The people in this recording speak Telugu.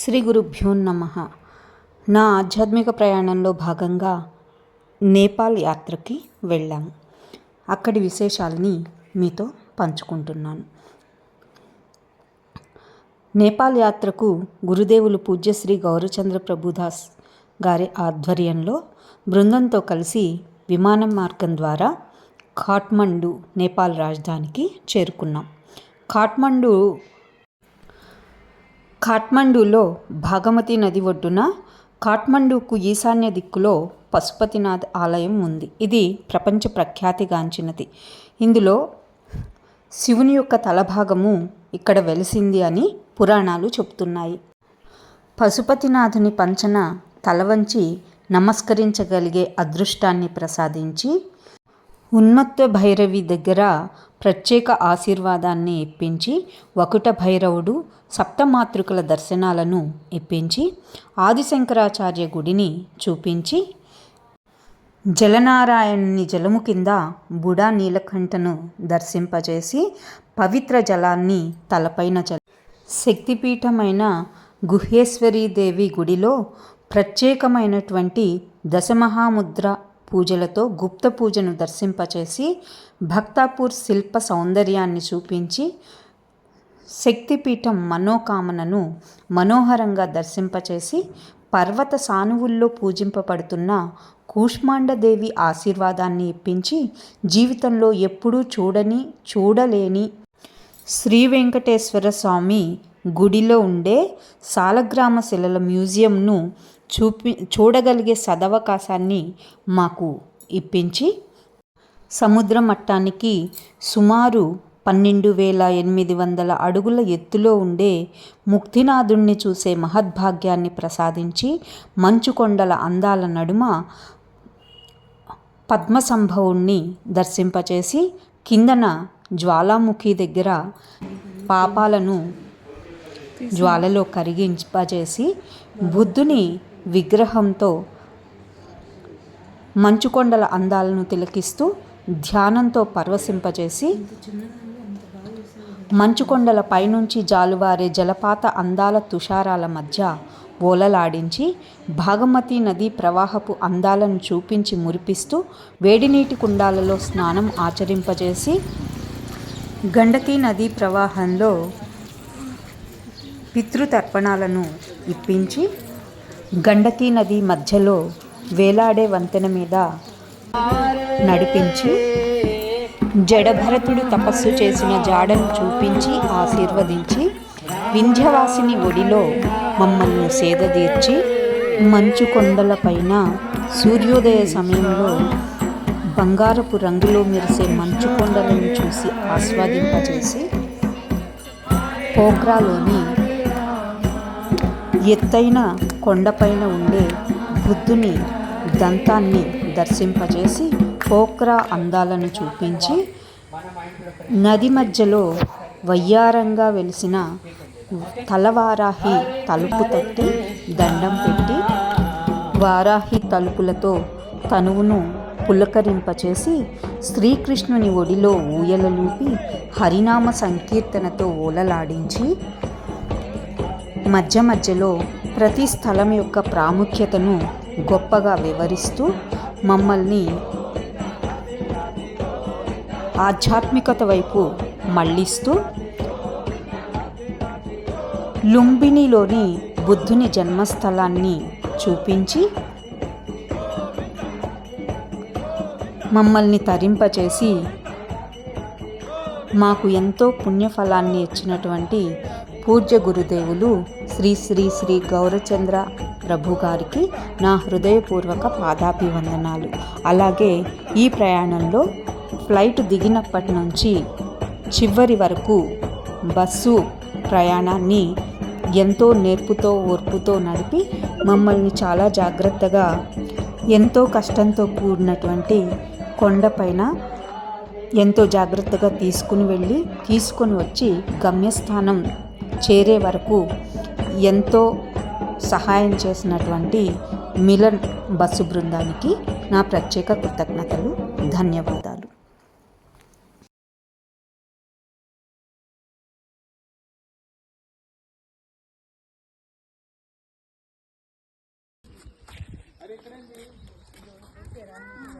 శ్రీ గురుభ్యో నమః. నా ఆధ్యాత్మిక ప్రయాణంలో భాగంగా నేపాల్ యాత్రకి వెళ్ళాము. అక్కడి విశేషాలని మీతో పంచుకుంటున్నాను. నేపాల్ యాత్రకు గురుదేవులు పూజ్య శ్రీ గౌరచంద్ర ప్రభుదాస్ గారి ఆధ్వర్యంలో బృందంతో కలిసి విమానం మార్గం ద్వారా ఖాట్మండు, నేపాల్ రాజధానికి చేరుకున్నాం. ఖాట్మండులో భాగమతి నది ఒడ్డున ఖాట్మండుకు ఈశాన్య దిక్కులో పశుపతినాథ్ ఆలయం ఉంది. ఇది ప్రపంచ ప్రఖ్యాతిగాంచినది. ఇందులో శివుని యొక్క తలభాగము ఇక్కడ వెలిసింది అని పురాణాలు చెబుతున్నాయి. పశుపతినాథుని పంచన తలవంచి నమస్కరించగలిగే అదృష్టాన్ని ప్రసాదించి ఉన్మత్త భైరవి దగ్గర ప్రత్యేక ఆశీర్వాదాన్ని ఇప్పించి, వకుట భైరవుడు సప్తమాతృకల దర్శనాలను ఇప్పించి, ఆదిశంకరాచార్య గుడిని చూపించి, జలనారాయణుని జలము కింద బుడా నీలకంఠను దర్శింపజేసి, పవిత్ర జలాన్ని తలపైన శక్తిపీఠమైన గుహేశ్వరీదేవి గుడిలో ప్రత్యేకమైనటువంటి దశమహాముద్ర పూజలతో గుప్త పూజను దర్శింపచేసి, భక్తాపూర్ శిల్ప సౌందర్యాన్ని చూపించి, శక్తిపీఠం మనోకామనను మనోహరంగా దర్శింపచేసి, పర్వత సానువుల్లో పూజింపబడుతున్న కూష్మాండదేవి ఆశీర్వాదాన్ని ఇప్పించి, జీవితంలో ఎప్పుడూ చూడలేని శ్రీ వెంకటేశ్వర స్వామి గుడిలో ఉండే సాలగ్రామ శిలల మ్యూజియంను చూడగలిగే సదవకాశాన్ని మాకు ఇప్పించి, సముద్ర మట్టానికి సుమారు 12,800 అడుగుల ఎత్తులో ఉండే ముక్తినాథుణ్ణి చూసే మహద్భాగ్యాన్ని ప్రసాదించి, మంచుకొండల అందాల నడుమ పద్మసంభవుణ్ణి దర్శింపచేసి, కిందన జ్వాలాముఖి దగ్గర పాపాలను జ్వాలలో కరిగింపజేసి, బుద్ధుని విగ్రహంతో మంచుకొండల అందాలను తిలకిస్తూ ధ్యానంతో పరవశింపజేసి, మంచుకొండల పైనుంచి జాలువారే జలపాత అందాల తుషారాల మధ్య ఓలలాడించి, భాగమతి నదీ ప్రవాహపు అందాలను చూపించి మురిపిస్తూ, వేడినీటి కుండాలలో స్నానం ఆచరింపజేసి, గండకీ నదీ ప్రవాహంలో పితృతర్పణాలను ఇప్పించి, గండకీ నది మధ్యలో వేలాడే వంతెన మీద నడిపించి, జడభరతుడు తపస్సు చేసిన జాడను చూపించి ఆశీర్వదించి, వింధ్యవాసిని ఒడిలో మమ్మల్ని సేదదీర్చి, మంచు కొండలపైన సూర్యోదయ సమయంలో బంగారపు రంగులో మెరిసే మంచు కొండలను చూసి ఆస్వాదింపజేసి, పోఖ్రాలోని ఎత్తైన కొండపైన ఉండే బుద్ధుని దంతాన్ని దర్శింపజేసి, పోఖ్రా అందాలను చూపించి, నది మధ్యలో వయ్యారంగా వెలిసిన తలవారాహి తలుపు తట్టి దండం పెట్టి, వారాహి తలుపులతో తనువును పులకరింపచేసి, శ్రీకృష్ణుని ఒడిలో ఊయలలూపి, హరినామ సంకీర్తనతో ఓలలాడించి, మధ్య మధ్యలో ప్రతి స్థలం యొక్క ప్రాముఖ్యతను గొప్పగా వివరిస్తూ, మమ్మల్ని ఆధ్యాత్మికత వైపు మళ్ళిస్తూ, లుంబినిలోని బుద్ధుని జన్మస్థలాన్ని చూపించి, మమ్మల్ని తరింపచేసి, మాకు ఎంతో పుణ్యఫలాన్ని ఇచ్చినటువంటి పూజ్య గురుదేవులు శ్రీ శ్రీ శ్రీ గౌరచంద్ర ప్రభు గారికి నా హృదయపూర్వక పాదాభివందనాలు. అలాగే ఈ ప్రయాణంలో ఫ్లైట్ దిగినప్పటి నుంచి చివరి వరకు బస్సు ప్రయాణాన్ని ఎంతో నేర్పుతో ఓర్పుతో నడిపి, మమ్మల్ని చాలా జాగ్రత్తగా, ఎంతో కష్టంతో కూడినటువంటి కొండపైన ఎంతో జాగ్రత్తగా తీసుకొని వచ్చి గమ్యస్థానం చేరే వరకు ఎంతో సహాయం చేసినటువంటి మిలన్ బస్సు బృందానికి నా ప్రత్యేక కృతజ్ఞతలు, ధన్యవాదాలు. చూపించారా